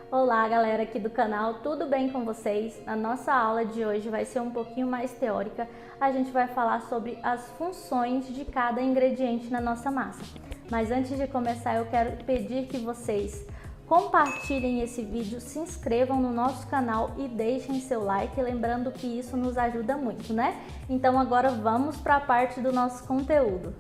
Olá galera aqui do canal, tudo bem com vocês? Na nossa aula de hoje vai ser um pouquinho mais teórica, a gente vai falar sobre as funções de cada ingrediente na nossa massa. Mas antes de começar eu quero pedir que vocês compartilhem esse vídeo, se inscrevam no nosso canal e deixem seu like, lembrando que isso nos ajuda muito, né? Então agora vamos para a parte do nosso conteúdo.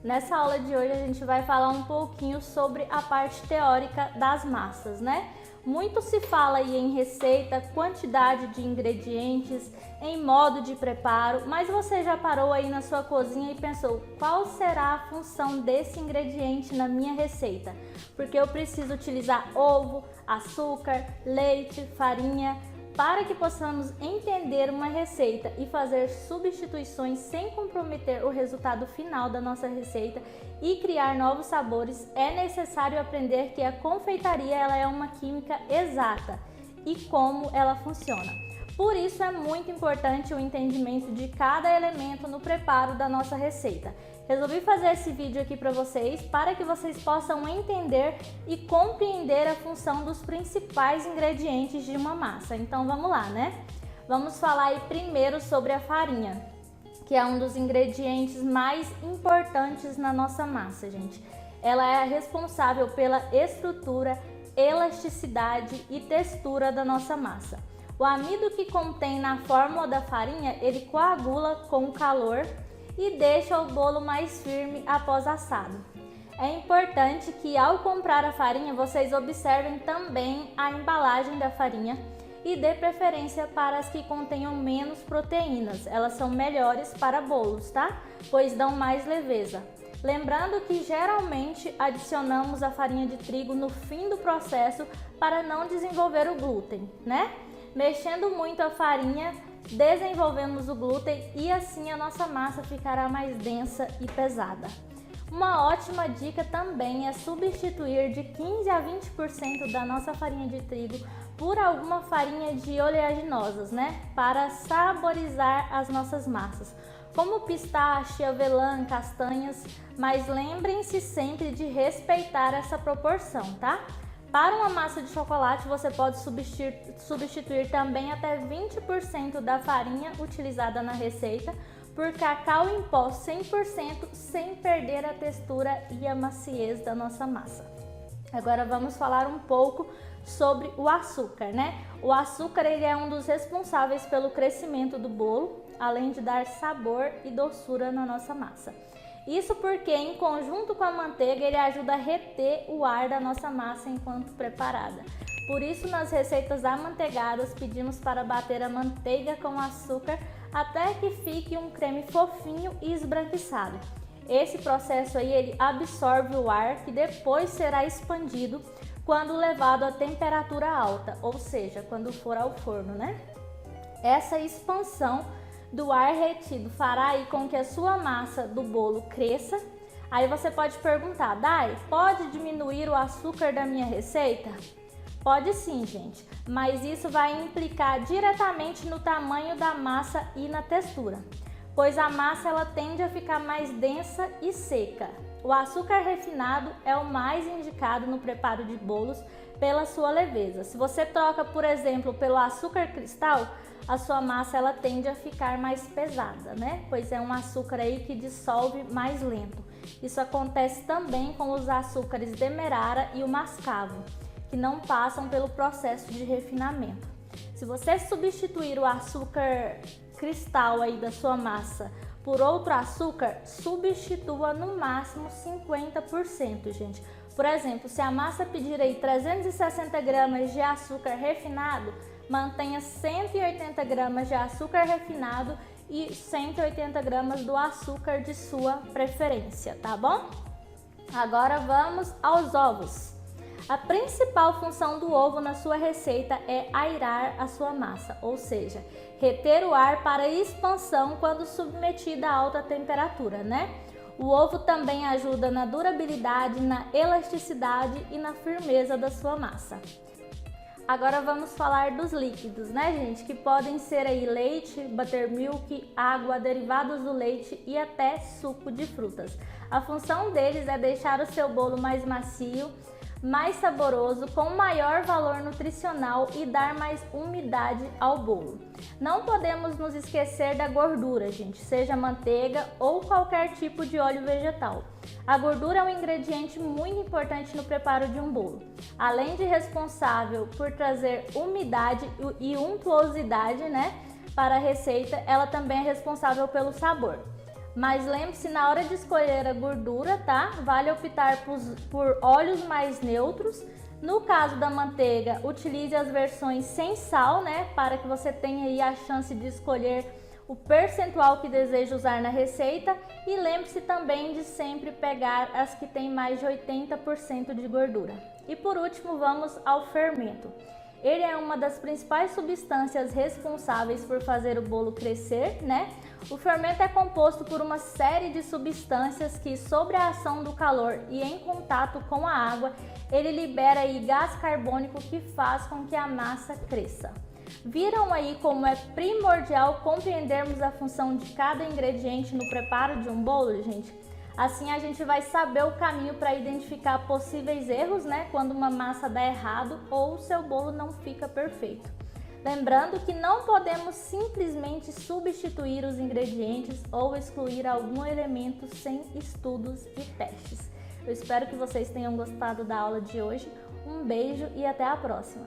Nessa aula de hoje a gente vai falar um pouquinho sobre a parte teórica das massas, né? Muito se fala aí em receita, quantidade de ingredientes, em modo de preparo, mas você já parou aí na sua cozinha e pensou qual será a função desse ingrediente na minha receita? Porque eu preciso utilizar ovo, açúcar, leite, farinha, para que possamos entender uma receita e fazer substituições sem comprometer o resultado final da nossa receita e criar novos sabores, é necessário aprender que a confeitaria ela é uma química exata e como ela funciona. Por isso é muito importante o entendimento de cada elemento no preparo da nossa receita. Resolvi fazer esse vídeo aqui para vocês, para que vocês possam entender e compreender a função dos principais ingredientes de uma massa. Então vamos lá, né? Vamos falar aí primeiro sobre a farinha, que é um dos ingredientes mais importantes na nossa massa, gente. Ela é a responsável pela estrutura, elasticidade e textura da nossa massa. O amido que contém na fórmula da farinha, ele coagula com o calor e deixa o bolo mais firme após assado. É importante que ao comprar a farinha, vocês observem também a embalagem da farinha e dê preferência para as que contenham menos proteínas. Elas são melhores para bolos, tá? Pois dão mais leveza. Lembrando que geralmente adicionamos a farinha de trigo no fim do processo para não desenvolver o glúten, né? Mexendo muito a farinha, desenvolvemos o glúten e assim a nossa massa ficará mais densa e pesada. Uma ótima dica também é substituir de 15 a 20% da nossa farinha de trigo por alguma farinha de oleaginosas, né? Para saborizar as nossas massas, como pistache, avelã, castanhas, mas lembrem-se sempre de respeitar essa proporção, tá? Para uma massa de chocolate, você pode substituir também até 20% da farinha utilizada na receita por cacau em pó 100% sem perder a textura e a maciez da nossa massa. Agora vamos falar um pouco sobre o açúcar, né? O açúcar ele é um dos responsáveis pelo crescimento do bolo, além de dar sabor e doçura na nossa massa. Isso porque, em conjunto com a manteiga, ele ajuda a reter o ar da nossa massa enquanto preparada. Por isso, nas receitas amanteigadas, pedimos para bater a manteiga com açúcar até que fique um creme fofinho e esbranquiçado. Esse processo aí, ele absorve o ar que depois será expandido quando levado a temperatura alta, ou seja, quando for ao forno, né? Essa expansão do ar retido fará aí com que a sua massa do bolo cresça. Aí você pode perguntar, Dai, pode diminuir o açúcar da minha receita? Pode sim, gente, mas isso vai implicar diretamente no tamanho da massa e na textura, pois a massa ela tende a ficar mais densa e seca. O açúcar refinado é o mais indicado no preparo de bolos pela sua leveza. Se você troca, por exemplo, pelo açúcar cristal, a sua massa ela tende a ficar mais pesada, né? Pois é um açúcar aí que dissolve mais lento. Isso acontece também com os açúcares demerara e o mascavo, que não passam pelo processo de refinamento. Se você substituir o açúcar cristal aí da sua massa por outro açúcar, substitua no máximo 50%, gente. Por exemplo, se a massa pedir aí 360 gramas de açúcar refinado, mantenha 180 gramas de açúcar refinado e 180 gramas do açúcar de sua preferência, tá bom? Agora vamos aos ovos. A principal função do ovo na sua receita é airar a sua massa, ou seja, reter o ar para expansão quando submetida a alta temperatura, né? O ovo também ajuda na durabilidade, na elasticidade e na firmeza da sua massa. Agora vamos falar dos líquidos, né, gente? Que podem ser aí leite, buttermilk, água, derivados do leite e até suco de frutas. A função deles é deixar o seu bolo mais macio, mais saboroso, com maior valor nutricional e dar mais umidade ao bolo. Não podemos nos esquecer da gordura, gente, seja manteiga ou qualquer tipo de óleo vegetal. A gordura é um ingrediente muito importante no preparo de um bolo. Além de responsável por trazer umidade e untuosidade, para a receita, ela também é responsável pelo sabor. Mas lembre-se, na hora de escolher a gordura, tá? Vale optar por óleos mais neutros. No caso da manteiga, utilize as versões sem sal, para que você tenha aí a chance de escolher o percentual que deseja usar na receita. E lembre-se também de sempre pegar as que têm mais de 80% de gordura. E por último, vamos ao fermento. Ele é uma das principais substâncias responsáveis por fazer o bolo crescer, O fermento é composto por uma série de substâncias que, sob a ação do calor e em contato com a água, ele libera aí gás carbônico que faz com que a massa cresça. Viram aí como é primordial compreendermos a função de cada ingrediente no preparo de um bolo, gente? Assim a gente vai saber o caminho para identificar possíveis erros, quando uma massa dá errado ou o seu bolo não fica perfeito. Lembrando que não podemos simplesmente substituir os ingredientes ou excluir algum elemento sem estudos e testes. Eu espero que vocês tenham gostado da aula de hoje. Um beijo e até a próxima!